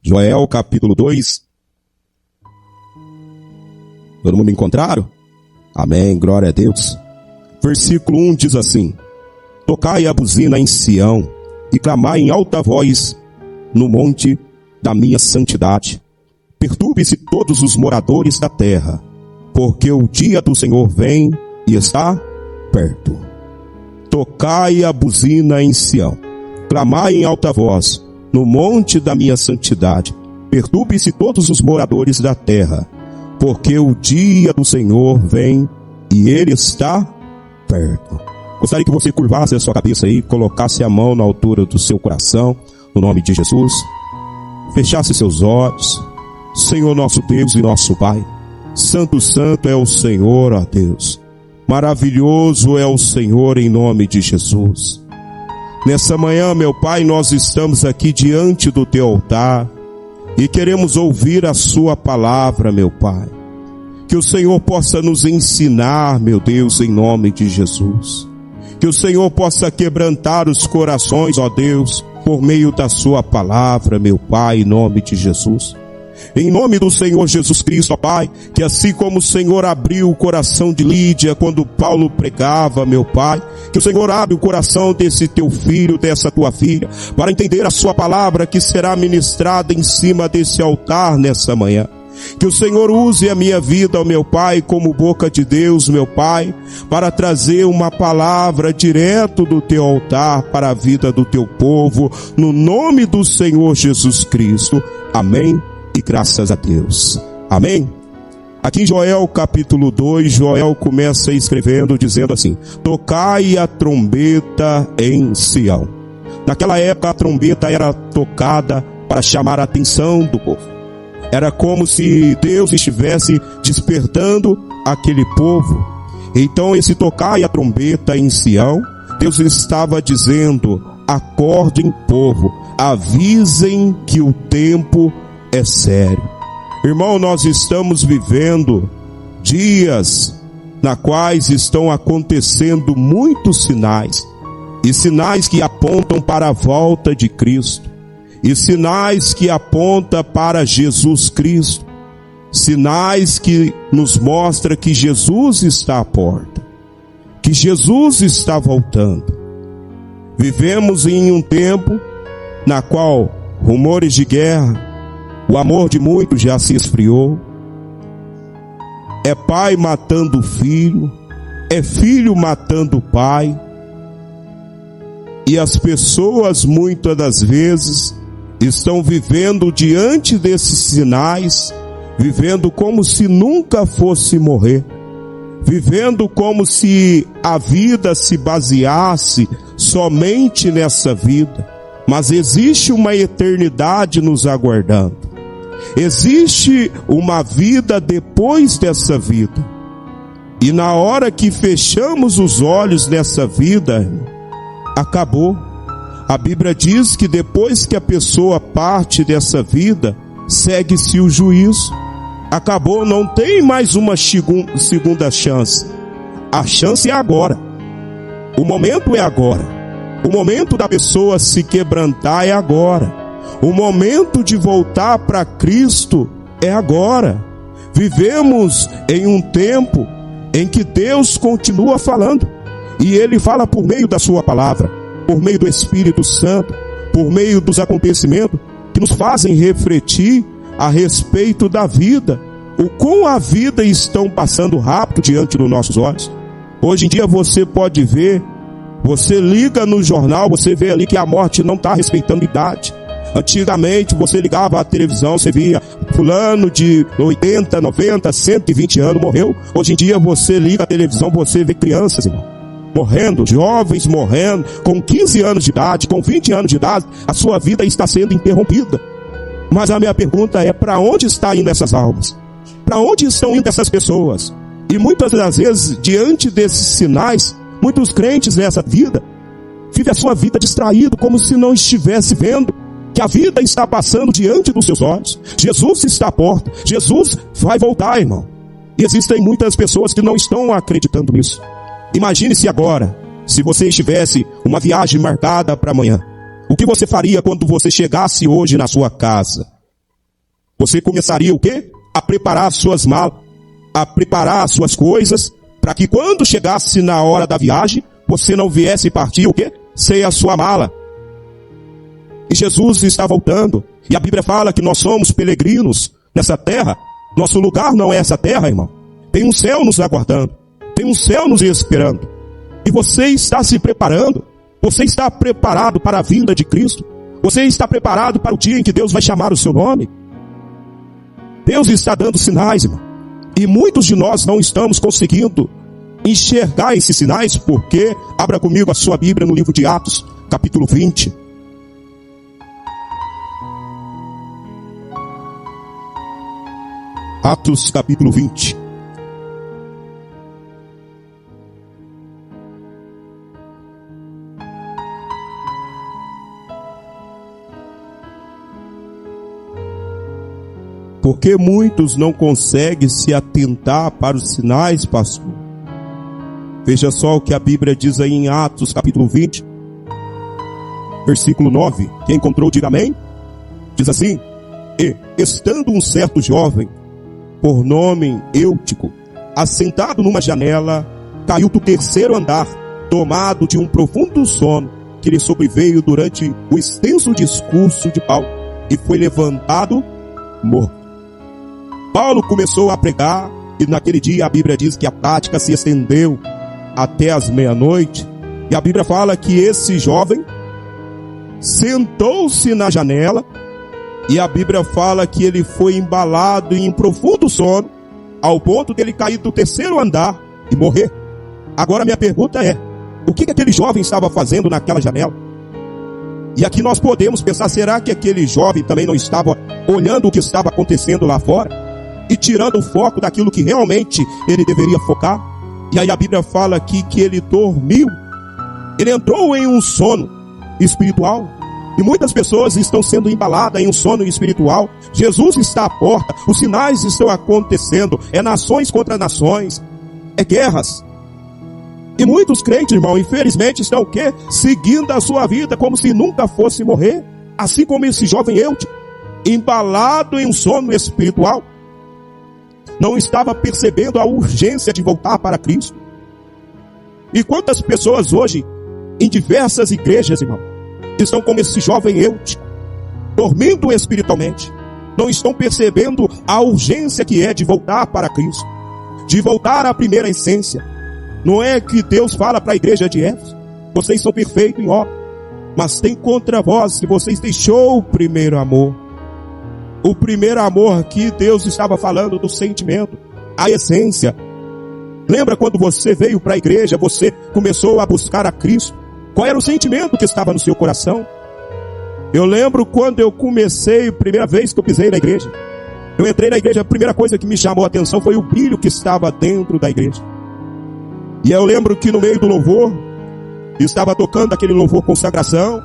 Joel capítulo 2. Todo mundo encontraram? Amém, glória a Deus. Versículo 1 diz assim: tocai a buzina em Sião e clamai em alta voz no monte da minha santidade. Perturbe-se todos os moradores da terra, porque o dia do Senhor vem e está perto. Tocai a buzina em Sião, clamai em alta voz no monte da minha santidade. Perturbe-se todos os moradores da terra, porque o dia do Senhor vem e ele está perto. Gostaria que você curvasse a sua cabeça aí, colocasse a mão na altura do seu coração, no nome de Jesus. Fechasse seus olhos. Senhor nosso Deus e nosso Pai, santo, santo é o Senhor, ó Deus. Maravilhoso é o Senhor, em nome de Jesus. Nessa manhã, meu Pai, nós estamos aqui diante do teu altar e queremos ouvir a sua palavra, meu Pai. Que o Senhor possa nos ensinar, meu Deus, em nome de Jesus. Que o Senhor possa quebrantar os corações, ó Deus, por meio da sua palavra, meu Pai, em nome de Jesus. Em nome do Senhor Jesus Cristo, ó Pai, que assim como o Senhor abriu o coração de Lídia quando Paulo pregava, meu Pai, que o Senhor abre o coração desse teu filho, dessa tua filha, para entender a sua palavra que será ministrada em cima desse altar nessa manhã. Que o Senhor use a minha vida, ó meu Pai, como boca de Deus, meu Pai, para trazer uma palavra direto do teu altar para a vida do teu povo, no nome do Senhor Jesus Cristo. Amém e graças a Deus. Amém. Aqui em Joel capítulo 2, Joel começa escrevendo, dizendo assim: tocai a trombeta em Sião. Naquela época a trombeta era tocada para chamar a atenção do povo. Era como se Deus estivesse despertando aquele povo. Então esse tocai a trombeta em Sião, Deus estava dizendo: acordem, povo, avisem que o tempo é sério. Irmão, nós estamos vivendo dias na quais estão acontecendo muitos sinais, e sinais que apontam para a volta de Cristo, e sinais que apontam para Jesus Cristo, sinais que nos mostram que Jesus está à porta, que Jesus está voltando. Vivemos em um tempo na qual rumores de guerra, o amor de muitos já se esfriou, é pai matando filho, é filho matando pai, e as pessoas muitas das vezes estão vivendo diante desses sinais, vivendo como se nunca fosse morrer, vivendo como se a vida se baseasse somente nessa vida, mas existe uma eternidade nos aguardando, existe uma vida depois dessa vida, e na hora que fechamos os olhos nessa vida, acabou. A Bíblia diz que depois que a pessoa parte dessa vida, segue-se o juízo. Acabou, não tem mais uma segunda chance. A chance é agora. O momento é agora. O momento da pessoa se quebrantar é agora. O momento de voltar para Cristo é agora. Vivemos em um tempo em que Deus continua falando. E Ele fala por meio da sua palavra, por meio do Espírito Santo, por meio dos acontecimentos que nos fazem refletir a respeito da vida, o quão a vida estão passando rápido diante dos nossos olhos. Hoje em dia você pode ver, você liga no jornal, você vê ali que a morte não está respeitando idade. Antigamente você ligava a televisão, você via fulano de 80, 90, 120 anos morreu. Hoje em dia você liga a televisão, você vê crianças, irmão, morrendo, jovens morrendo, com 15 anos de idade, com 20 anos de idade, a sua vida está sendo interrompida. Mas a minha pergunta é: para onde estão indo essas almas? Para onde estão indo essas pessoas? E muitas das vezes, diante desses sinais, muitos crentes nessa vida, vivem a sua vida distraído, como se não estivesse vendo que a vida está passando diante dos seus olhos. Jesus está à porta, Jesus vai voltar, irmão. E existem muitas pessoas que não estão acreditando nisso. Imagine-se agora, se você estivesse uma viagem marcada para amanhã. O que você faria quando você chegasse hoje na sua casa? você começaria o quê? A preparar as suas malas, a preparar as suas coisas, para que quando chegasse na hora da viagem, você não viesse partir o quê? Sem a sua mala. E Jesus está voltando. E a Bíblia fala que nós somos peregrinos nessa terra. Nosso lugar não é essa terra, irmão. Tem um céu nos aguardando. Tem um céu nos esperando. E você está se preparando. Você está preparado para a vinda de Cristo. Você está preparado para o dia em que Deus vai chamar o seu nome. Deus está dando sinais, irmão. E muitos de nós não estamos conseguindo enxergar esses sinais, porque, abra comigo a sua Bíblia no livro de Atos, capítulo 20. Atos, capítulo 20. Porque muitos não conseguem se atentar para os sinais, pastor. Veja só o que a Bíblia diz aí em Atos, capítulo 20, versículo 9. Quem encontrou, diga amém. Diz assim: E, estando um certo jovem, por nome Eutico, assentado numa janela, caiu do terceiro andar, tomado de um profundo sono, que lhe sobreveio durante o extenso discurso de Paulo, e foi levantado morto. Paulo começou a pregar, e naquele dia a Bíblia diz que a prática se estendeu até as meia-noite, e a Bíblia fala que esse jovem sentou-se na janela, e a Bíblia fala que ele foi embalado em um profundo sono, ao ponto dele cair do terceiro andar e morrer. Agora minha pergunta é, o que aquele jovem estava fazendo naquela janela? E aqui nós podemos pensar, será que aquele jovem também não estava olhando o que estava acontecendo lá fora? E tirando o foco daquilo que realmente ele deveria focar? E aí a Bíblia fala aqui que ele dormiu. Ele entrou em um sono espiritual. E muitas pessoas estão sendo embaladas em um sono espiritual. Jesus está à porta. Os sinais estão acontecendo. É nações contra nações. É guerras. E muitos crentes, irmão, infelizmente estão o quê? Seguindo a sua vida como se nunca fosse morrer. Assim como esse jovem Eutico, embalado em um sono espiritual. Não estava percebendo a urgência de voltar para Cristo. E quantas pessoas hoje, em diversas igrejas, irmão, estão como esse jovem Eutico, dormindo espiritualmente. Não estão percebendo a urgência que é de voltar para Cristo, de voltar à primeira essência. Não é que Deus fala para a igreja de Éfeso: vocês são perfeitos em obra, mas tem contra vós que vocês deixou o primeiro amor. O primeiro amor aqui, Deus estava falando do sentimento, a essência. Lembra quando você veio para a igreja, você começou a buscar a Cristo? Qual era o sentimento que estava no seu coração? Eu lembro quando eu comecei, primeira vez que eu pisei na igreja. Eu entrei na igreja, a primeira coisa que me chamou a atenção foi o brilho que estava dentro da igreja. E eu lembro que no meio do louvor, estava tocando aquele louvor consagração.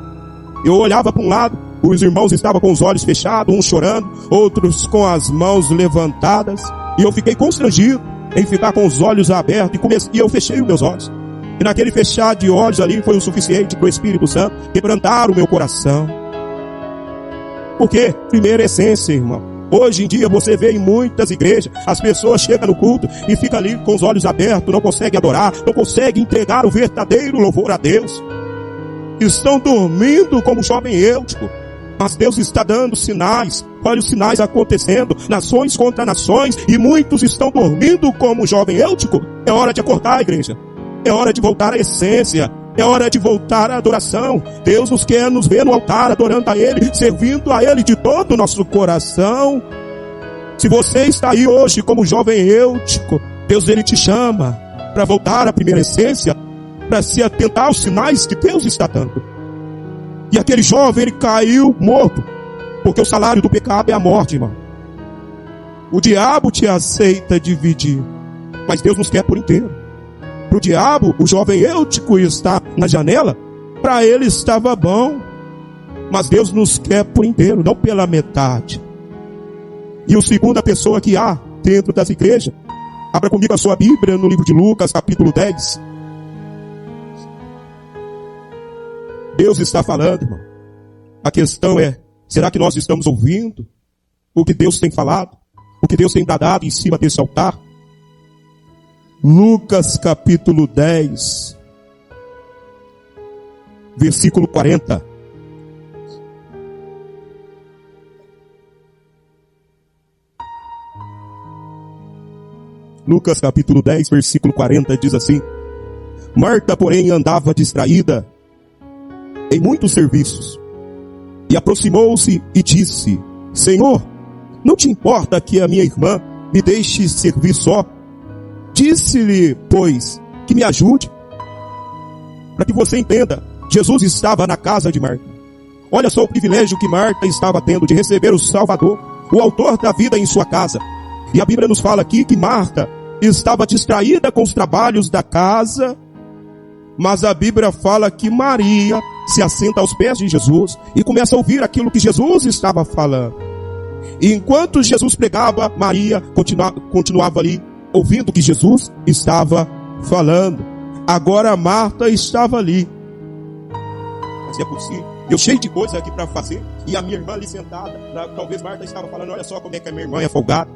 Eu olhava para um lado, os irmãos estavam com os olhos fechados, uns chorando, outros com as mãos levantadas. E eu fiquei constrangido em ficar com os olhos abertos, e eu fechei os meus olhos. E naquele fechar de olhos ali foi o suficiente para o Espírito Santo quebrantar o meu coração. Por quê? Primeira essência, irmão. Hoje em dia você vê em muitas igrejas, as pessoas chegam no culto e ficam ali com os olhos abertos, não conseguem adorar, não conseguem entregar o verdadeiro louvor a Deus. Estão dormindo como o jovem Eutico. Mas Deus está dando sinais. Olha os sinais acontecendo. Nações contra nações. E muitos estão dormindo como o jovem Eutico. É hora de acordar, igreja. É hora de voltar à essência. É hora de voltar à adoração. Deus nos quer nos ver no altar, adorando a Ele, servindo a Ele de todo o nosso coração. Se você está aí hoje como o jovem Eutico, Deus Ele te chama para voltar à primeira essência, para se atentar aos sinais que Deus está dando. E aquele jovem, ele caiu morto, porque o salário do pecado é a morte, irmão. O diabo te aceita dividir, mas Deus nos quer por inteiro. Para o diabo, o jovem Eutico está na janela, para ele estava bom, mas Deus nos quer por inteiro, não pela metade. E a segunda pessoa que há dentro das igrejas, abra comigo a sua Bíblia no livro de Lucas, capítulo 10. Deus está falando, irmão. A questão é, será que nós estamos ouvindo? o que Deus tem falado, o que Deus tem bradado em cima desse altar. Lucas capítulo 10, versículo 40. Lucas capítulo 10, versículo 40 diz assim: Marta, porém, andava distraída em muitos serviços, e aproximou-se e disse: Senhor, não te importa que a minha irmã me deixe servir só? Disse-lhe, pois, que me ajude. Para que você entenda, Jesus estava na casa de Marta. Olha só o privilégio que Marta estava tendo de receber o Salvador, o autor da vida, em sua casa. E a Bíblia nos fala aqui que Marta estava distraída com os trabalhos da casa, mas a Bíblia fala que Maria se assenta aos pés de Jesus e começa a ouvir aquilo que Jesus estava falando. E enquanto Jesus pregava, Maria continuava ali, ouvindo o que Jesus estava falando. Agora Marta estava ali. Mas é possível. Eu cheio de coisa aqui para fazer, e a minha irmã ali sentada. Talvez Marta estava falando: olha só como é que a minha irmã é folgada.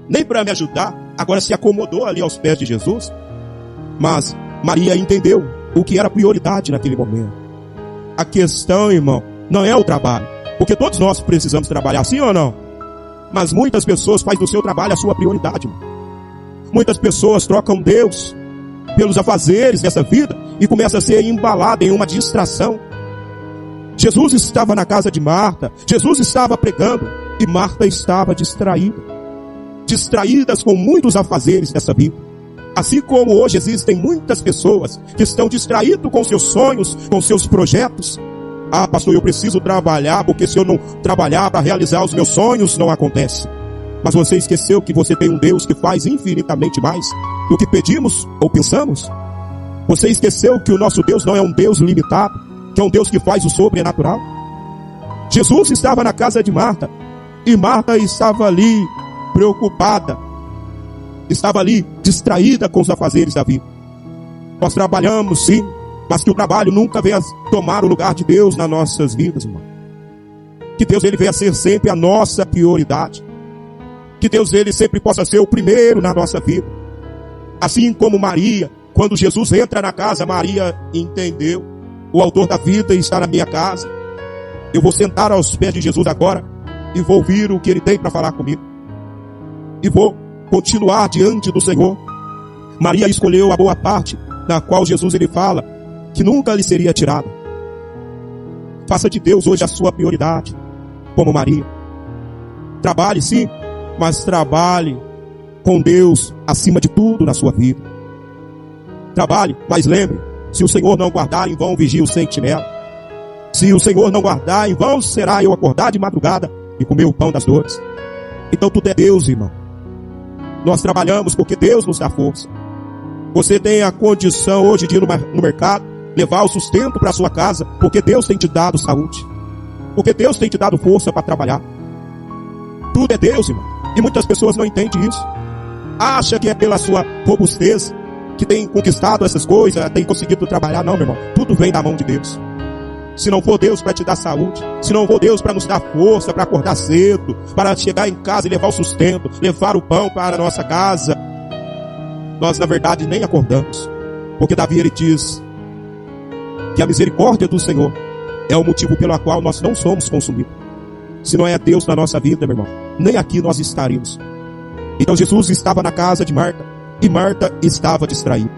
Nem para me ajudar, agora se acomodou ali aos pés de Jesus. Mas Maria entendeu o que era prioridade naquele momento. A questão, irmão, não é o trabalho, porque todos nós precisamos trabalhar, sim ou não? Mas muitas pessoas fazem do seu trabalho a sua prioridade, irmão. Muitas pessoas trocam Deus pelos afazeres dessa vida e começam a ser embaladas em uma distração. Jesus estava na casa de Marta, Jesus estava pregando, e Marta estava distraídas com muitos afazeres dessa vida. Assim como hoje existem muitas pessoas que estão distraídas com seus sonhos, com seus projetos. Ah, pastor, eu preciso trabalhar, porque se eu não trabalhar para realizar os meus sonhos, não acontece. Mas você esqueceu que você tem um Deus que faz infinitamente mais do que pedimos ou pensamos? Você esqueceu que o nosso Deus não é um Deus limitado, que é um Deus que faz o sobrenatural? Jesus estava na casa de Marta, e Marta estava ali preocupada, estava ali distraída com os afazeres da vida. Nós trabalhamos sim, mas que o trabalho nunca venha tomar o lugar de Deus nas nossas vidas, irmão. Que Deus ele venha ser sempre a nossa prioridade. Que Deus ele sempre possa ser o primeiro na nossa vida. Assim como Maria, quando Jesus entra na casa, Maria entendeu: o autor da vida está na minha casa. Eu vou sentar aos pés de Jesus agora e vou ouvir o que ele tem para falar comigo. E vou continuar diante do Senhor. Maria escolheu a boa parte, na qual Jesus ele fala que nunca lhe seria tirada. Faça de Deus hoje a sua prioridade, como Maria. Trabalhe sim, mas trabalhe com Deus acima de tudo na sua vida. Trabalhe, mas lembre: se o Senhor não guardar, em vão vigia o sentinela. Se o Senhor não guardar, em vão será eu acordar de madrugada e comer o pão das dores. Então tudo é Deus, irmão. Nós trabalhamos porque Deus nos dá força. Você tem a condição hoje de ir no mercado, levar o sustento para sua casa, porque Deus tem te dado saúde, porque Deus tem te dado força para trabalhar. Tudo é Deus, irmão. E muitas pessoas não entendem isso. Acha que é pela sua robustez que tem conquistado essas coisas, tem conseguido trabalhar. Não, meu irmão. Tudo vem da mão de Deus. Se não for Deus para te dar saúde, se não for Deus para nos dar força, para acordar cedo, para chegar em casa e levar o sustento, levar o pão para a nossa casa, nós na verdade nem acordamos. Porque Davi ele diz que a misericórdia do Senhor é o motivo pelo qual nós não somos consumidos. Se não é Deus na nossa vida, meu irmão, nem aqui nós estaríamos. Então Jesus estava na casa de Marta, e Marta estava distraída.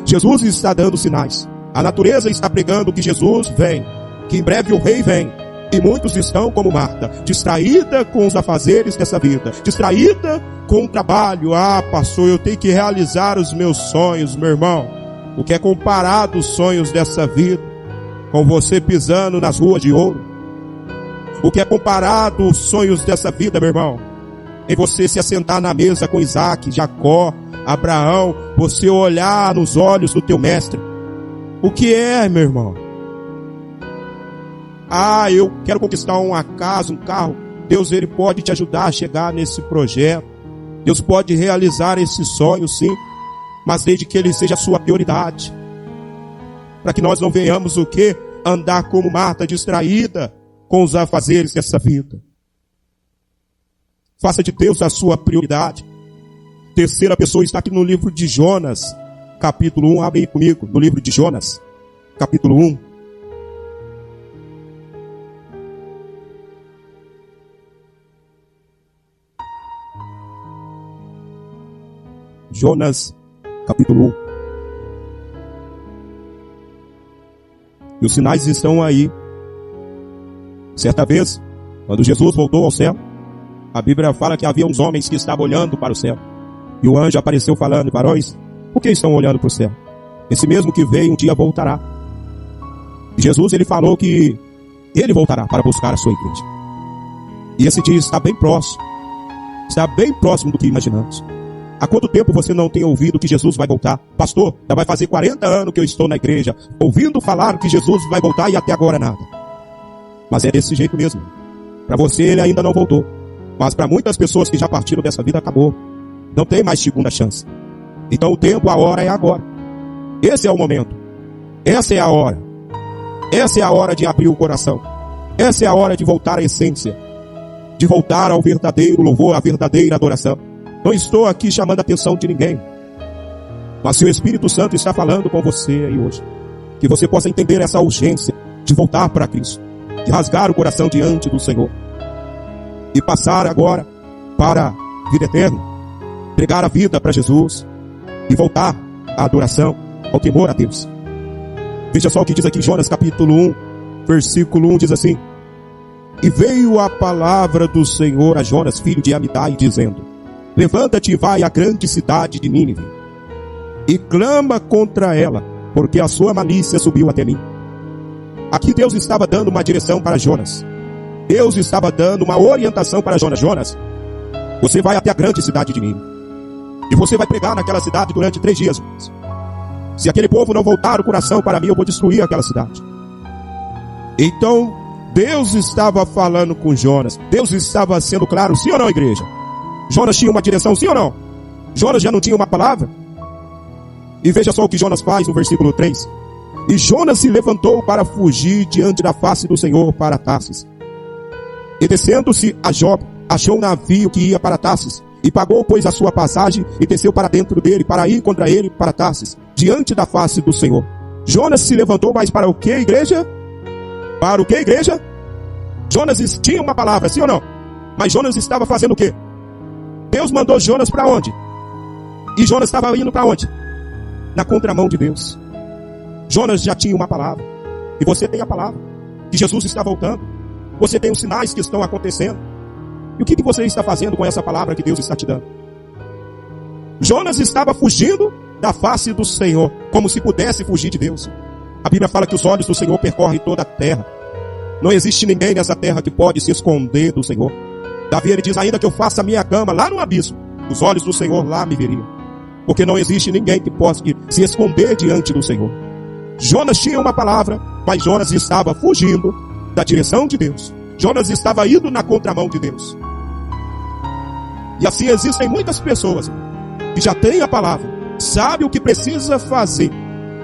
Jesus está dando sinais. A natureza está pregando que Jesus vem, que em breve o rei vem. E muitos estão como Marta, distraída com os afazeres dessa vida, distraída com o trabalho. Ah, pastor, eu tenho que realizar os meus sonhos, meu irmão. O que é comparado os sonhos dessa vida com você pisando nas ruas de ouro? O que é comparado os sonhos dessa vida, meu irmão, em você se assentar na mesa com Isaac, Jacó, Abraão, você olhar nos olhos do teu mestre? O que é, meu irmão? Ah, eu quero conquistar uma casa, um carro. Deus ele pode te ajudar a chegar nesse projeto. Deus pode realizar esse sonho, sim, mas desde que ele seja a sua prioridade. Para que nós não venhamos o quê? Andar como Marta, distraída com os afazeres dessa vida. Faça de Deus a sua prioridade. Terceira pessoa está aqui no livro de Jonas, capítulo 1. Abre aí comigo, no livro de Jonas, capítulo 1. Jonas, capítulo 1. E os sinais estão aí. Certa vez, quando Jesus voltou ao céu, a Bíblia fala que havia uns homens que estavam olhando para o céu. E o anjo apareceu falando: varões, por que estão olhando para o céu? Esse mesmo que veio um dia voltará. E Jesus, ele falou que ele voltará para buscar a sua igreja. E esse dia está bem próximo. Está bem próximo do que imaginamos. Há quanto tempo você não tem ouvido que Jesus vai voltar? Pastor, já vai fazer 40 anos que eu estou na igreja, ouvindo falar que Jesus vai voltar e até agora nada. Mas é desse jeito mesmo. Para você ele ainda não voltou. Mas para muitas pessoas que já partiram dessa vida, acabou. Não tem mais segunda chance. Então o tempo, a hora é agora. Esse é o momento. Essa é a hora. Essa é a hora de abrir o coração. Essa é a hora de voltar à essência. De voltar ao verdadeiro louvor, à verdadeira adoração. Não estou aqui chamando a atenção de ninguém. Mas se o Espírito Santo está falando com você aí hoje, que você possa entender essa urgência de voltar para Cristo, de rasgar o coração diante do Senhor e passar agora para a vida eterna, entregar a vida para Jesus e voltar à adoração, ao temor a Deus. Veja só o que diz aqui Jonas capítulo 1, versículo 1, diz assim: E veio a palavra do Senhor a Jonas, filho de Amitai, dizendo: Levanta-te e vai à grande cidade de Nínive, e clama contra ela, porque a sua malícia subiu até mim. Aqui Deus estava dando uma direção para Jonas. Deus estava dando uma orientação para Jonas. Jonas, você vai até a grande cidade de Nínive, e você vai pregar naquela cidade durante 3 dias. Se aquele povo não voltar o coração para mim, eu vou destruir aquela cidade. Então, Deus estava falando com Jonas. Deus estava sendo claro, sim ou não, igreja? Jonas tinha uma direção, sim ou não? Jonas já não tinha uma palavra? E veja só o que Jonas faz no versículo 3. E Jonas se levantou para fugir diante da face do Senhor para Tarsis. E descendo-se a Jope, achou um navio que ia para Tarsis. E pagou, pois, a sua passagem e desceu para dentro dele, para ir contra ele para Tarsis, diante da face do Senhor. Jonas se levantou, mas para o que, igreja? Para o que, igreja? Jonas tinha uma palavra, sim ou não? Mas Jonas estava fazendo o quê? Deus mandou Jonas para onde? E Jonas estava indo para onde? Na contramão de Deus. Jonas já tinha uma palavra. E você tem a palavra. Que Jesus está voltando. Você tem os sinais que estão acontecendo. E o que você está fazendo com essa palavra que Deus está te dando? Jonas estava fugindo da face do Senhor, como se pudesse fugir de Deus. A Bíblia fala que os olhos do Senhor percorrem toda a terra. Não existe ninguém nessa terra que pode se esconder do Senhor. Davi, ele diz: ainda que eu faça a minha cama lá no abismo, os olhos do Senhor lá me veriam. Porque não existe ninguém que possa se esconder diante do Senhor. Jonas tinha uma palavra, mas Jonas estava fugindo da direção de Deus. Jonas estava indo na contramão de Deus. E assim existem muitas pessoas que já têm a palavra, sabem o que precisa fazer,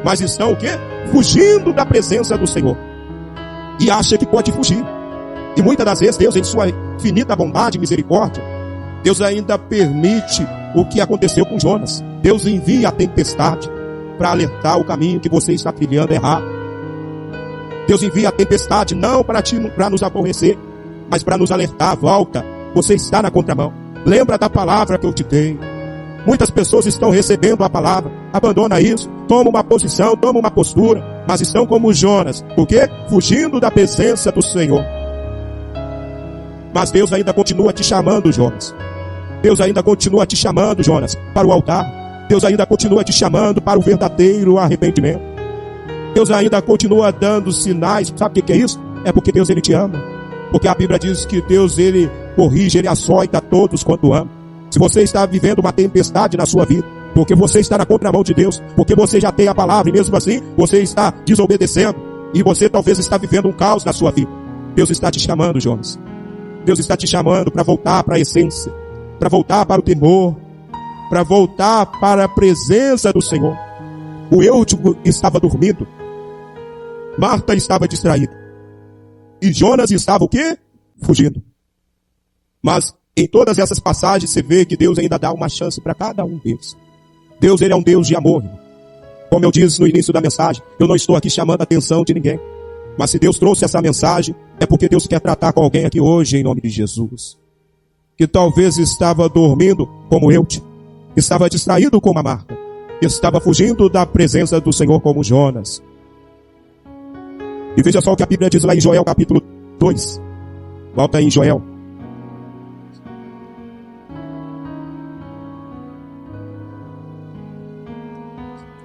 mas estão o quê? Fugindo da presença do Senhor. E acha que pode fugir. E muitas das vezes Deus, em sua infinita bondade e misericórdia, Deus ainda permite o que aconteceu com Jonas. Deus envia a tempestade para alertar o caminho que você está trilhando errado. Deus envia a tempestade não para nos aborrecer, mas para nos alertar. Volta, você está na contramão. Lembra da palavra que eu te dei. Muitas pessoas estão recebendo a palavra, abandona isso, toma uma posição, toma uma postura, mas estão como Jonas. Por quê? Fugindo da presença do Senhor. Mas Deus ainda continua te chamando, Jonas. Deus ainda continua te chamando, Jonas, para o altar. Deus ainda continua te chamando para o verdadeiro arrependimento. Deus ainda continua dando sinais. Sabe o que é isso? É porque Deus, ele te ama. Porque a Bíblia diz que Deus, ele corrige, ele açoita todos quanto ama. Se você está vivendo uma tempestade na sua vida, porque você está na contramão de Deus, porque você já tem a palavra e mesmo assim você está desobedecendo, e você talvez está vivendo um caos na sua vida, Deus está te chamando, Jonas. Deus está te chamando para voltar para a essência, para voltar para o temor, para voltar para a presença do Senhor. O Eutico estava dormindo, Marta estava distraída, e Jonas estava o quê? Fugindo. Mas Em todas essas passagens você vê que Deus ainda dá uma chance para cada um deles. Deus, ele é um Deus de amor. Como eu disse no início da mensagem, eu não estou aqui chamando a atenção de ninguém. Mas se Deus trouxe essa mensagem, é porque Deus quer tratar com alguém aqui hoje, em nome de Jesus. Que talvez estava dormindo como eu, estava distraído como a Marta, estava fugindo da presença do Senhor como Jonas. E veja só o que a Bíblia diz lá em Joel capítulo 2. Volta aí em Joel.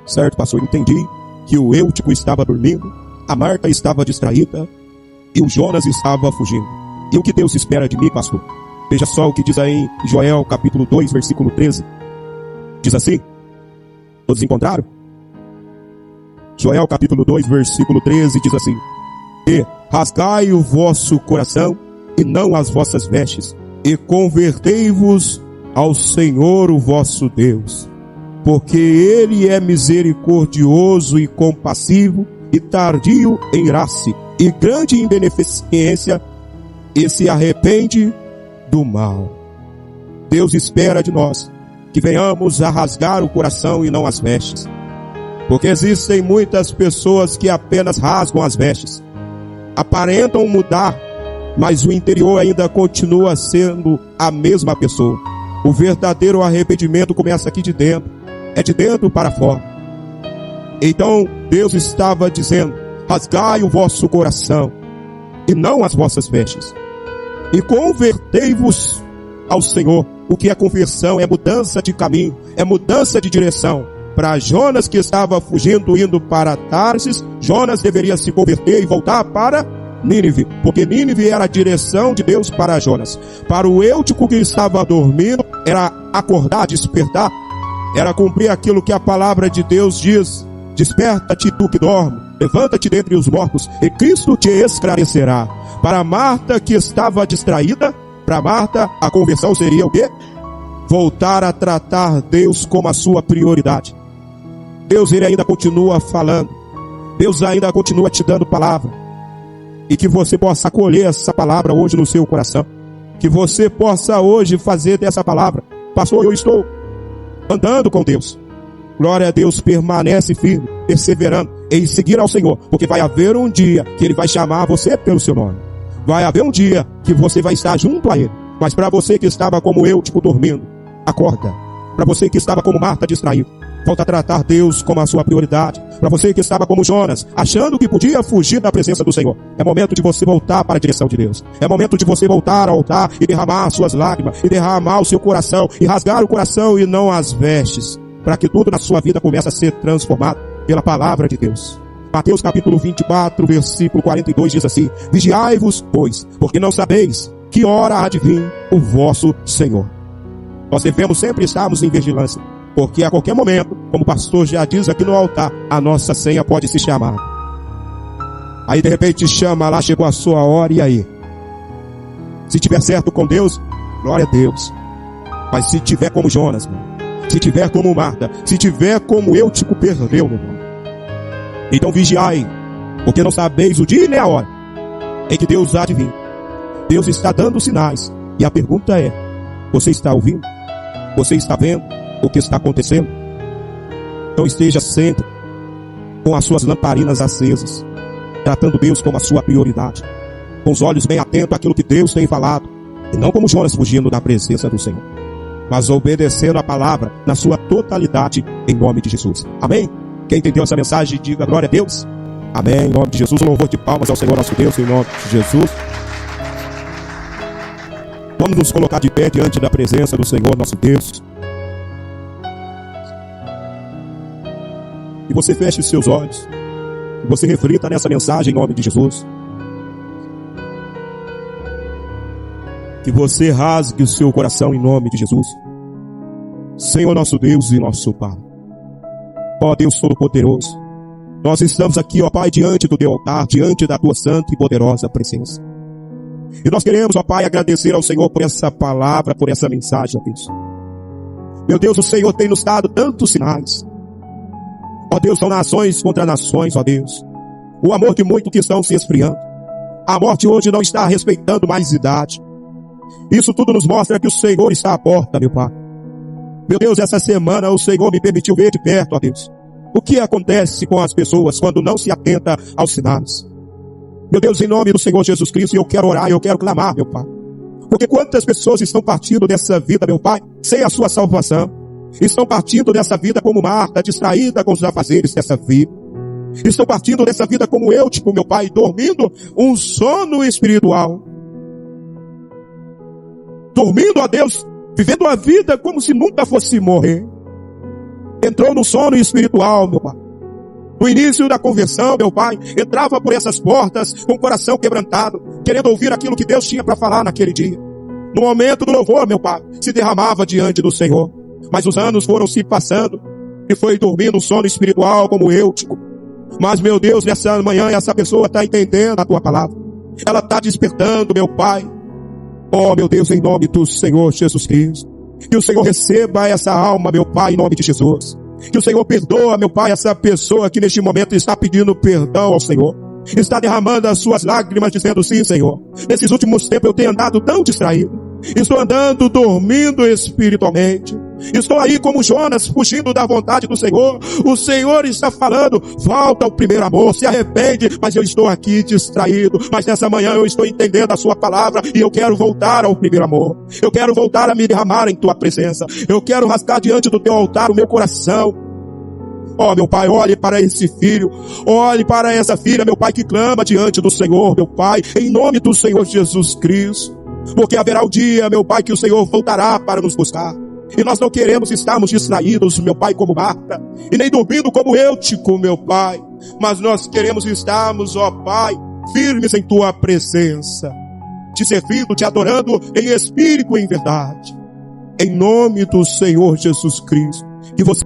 Certo, pastor, entendi que o Eutico estava dormindo, a Marta estava distraída e o Jonas estava fugindo. E o que Deus espera de mim, pastor? Veja só o que diz aí em Joel capítulo 2, versículo 13. Diz assim, todos encontraram? Joel capítulo 2, versículo 13 diz assim: E rasgai o vosso coração e não as vossas vestes, e convertei-vos ao Senhor o vosso Deus, porque Ele é misericordioso e compassivo e tardio em irar-se e grande em beneficência, e se arrepende do mal. Deus espera de nós que venhamos a rasgar o coração e não as vestes, porque existem muitas pessoas que apenas rasgam as vestes, aparentam mudar, mas o interior ainda continua sendo a mesma pessoa. O verdadeiro arrependimento começa aqui de dentro, é de dentro para fora. Então Deus estava dizendo: rasgai o vosso coração e não as vossas vestes, e convertei-vos ao Senhor. O que é conversão? É mudança de caminho, é mudança de direção. Para Jonas, que estava fugindo, indo para Tarsis, Jonas deveria se converter e voltar para Nínive, porque Nínive era a direção de Deus para Jonas. Para o Eutico que estava dormindo, era acordar, despertar, era cumprir aquilo que a palavra de Deus diz: desperta-te tu que dorme, levanta-te dentre os mortos, e Cristo te esclarecerá. Para Marta, que estava distraída, para Marta a conversão seria o quê? Voltar a tratar Deus como a sua prioridade. Deus, ele ainda continua falando, Deus ainda continua te dando palavra, e que você possa acolher essa palavra hoje no seu coração, que você possa hoje fazer dessa palavra: pastor, eu estou andando com Deus. Glória a Deus, permanece firme, perseverando em seguir ao Senhor, porque vai haver um dia que Ele vai chamar você pelo seu nome. Vai haver um dia que você vai estar junto a Ele. Mas para você que estava como eu, dormindo, acorda. Para você que estava como Marta, distraído, volta a tratar Deus como a sua prioridade. Para você que estava como Jonas, achando que podia fugir da presença do Senhor, é momento de você voltar para a direção de Deus. É momento de você voltar ao altar e derramar suas lágrimas, e derramar o seu coração, e rasgar o coração e não as vestes, para que tudo na sua vida comece a ser transformado pela palavra de Deus. Mateus capítulo 24, versículo 42 diz assim: vigiai-vos, pois, porque não sabeis que hora há de vir o vosso Senhor. Nós devemos sempre estarmos em vigilância, porque a qualquer momento, como o pastor já diz aqui no altar, a nossa senha pode se chamar. Aí de repente chama lá, chegou a sua hora, e aí? Se tiver certo com Deus, glória a Deus. Mas se tiver como Jonas, se tiver como Marta, se tiver como Eutico, perdeu, meu irmão. Então vigiai, porque não sabeis o dia nem a hora em que Deus há de vir. Deus está dando sinais, e a pergunta é: você está ouvindo? Você está vendo o que está acontecendo? Então esteja sempre com as suas lamparinas acesas, tratando Deus como a sua prioridade, com os olhos bem atentos àquilo que Deus tem falado, e não como Jonas fugindo da presença do Senhor, mas obedecendo a palavra na sua totalidade, em nome de Jesus. Amém? Quem entendeu essa mensagem, diga glória a Deus. Amém. Em nome de Jesus, um louvor de palmas ao Senhor nosso Deus, em nome de Jesus. Vamos nos colocar de pé diante da presença do Senhor nosso Deus. E você feche os seus olhos, e você reflita nessa mensagem em nome de Jesus. Que você rasgue o seu coração em nome de Jesus. Senhor nosso Deus e nosso Pai, ó Deus Todo-Poderoso, nós estamos aqui, ó Pai, diante do teu altar, diante da tua santa e poderosa presença. E nós queremos, ó Pai, agradecer ao Senhor por essa palavra, por essa mensagem, ó Deus. Meu Deus, o Senhor tem nos dado tantos sinais. Ó Deus, são nações contra nações, ó Deus. O amor de muitos que estão se esfriando. A morte hoje não está respeitando mais idade. Isso tudo nos mostra que o Senhor está à porta, meu Pai. Meu Deus, essa semana o Senhor me permitiu ver de perto, ó Deus, o que acontece com as pessoas quando não se atenta aos sinais. Meu Deus, em nome do Senhor Jesus Cristo, eu quero orar, eu quero clamar, meu Pai. Porque quantas pessoas estão partindo dessa vida, meu Pai, sem a sua salvação. Estão partindo dessa vida como Marta, distraída com os afazeres dessa vida. Estão partindo dessa vida como eu, tipo meu Pai, dormindo um sono espiritual. Dormindo, ó Deus, vivendo a vida como se nunca fosse morrer. Entrou no sono espiritual, meu Pai. No início da conversão, meu Pai, entrava por essas portas com o coração quebrantado, querendo ouvir aquilo que Deus tinha para falar naquele dia. No momento do louvor, meu Pai, se derramava diante do Senhor. Mas os anos foram se passando e foi dormindo um sono espiritual como eu, tipo. Mas, meu Deus, nessa manhã essa pessoa está entendendo a Tua palavra. Ela está despertando, meu Pai. Oh, meu Deus, em nome do Senhor Jesus Cristo. Que o Senhor receba essa alma, meu Pai, em nome de Jesus. Que o Senhor perdoa, meu Pai, essa pessoa que neste momento está pedindo perdão ao Senhor. Está derramando as suas lágrimas, dizendo: sim, Senhor. Nesses últimos tempos eu tenho andado tão distraído. Estou andando dormindo espiritualmente. Estou aí como Jonas, fugindo da vontade do Senhor. O Senhor está falando: volta ao primeiro amor, se arrepende. Mas eu estou aqui distraído. Mas nessa manhã eu estou entendendo a sua palavra e eu quero voltar ao primeiro amor. Eu quero voltar a me derramar em tua presença. Eu quero rasgar diante do teu altar o meu coração. Oh, meu Pai, olhe para esse filho, olhe para essa filha, meu Pai, que clama diante do Senhor, meu Pai, em nome do Senhor Jesus Cristo. Porque haverá o dia, meu Pai, que o Senhor voltará para nos buscar. E nós não queremos estarmos distraídos, meu Pai, como Marta, e nem dormindo como Eutico, meu Pai. Mas nós queremos estarmos, ó Pai, firmes em Tua presença, te servindo, te adorando em espírito e em verdade. Em nome do Senhor Jesus Cristo. Que você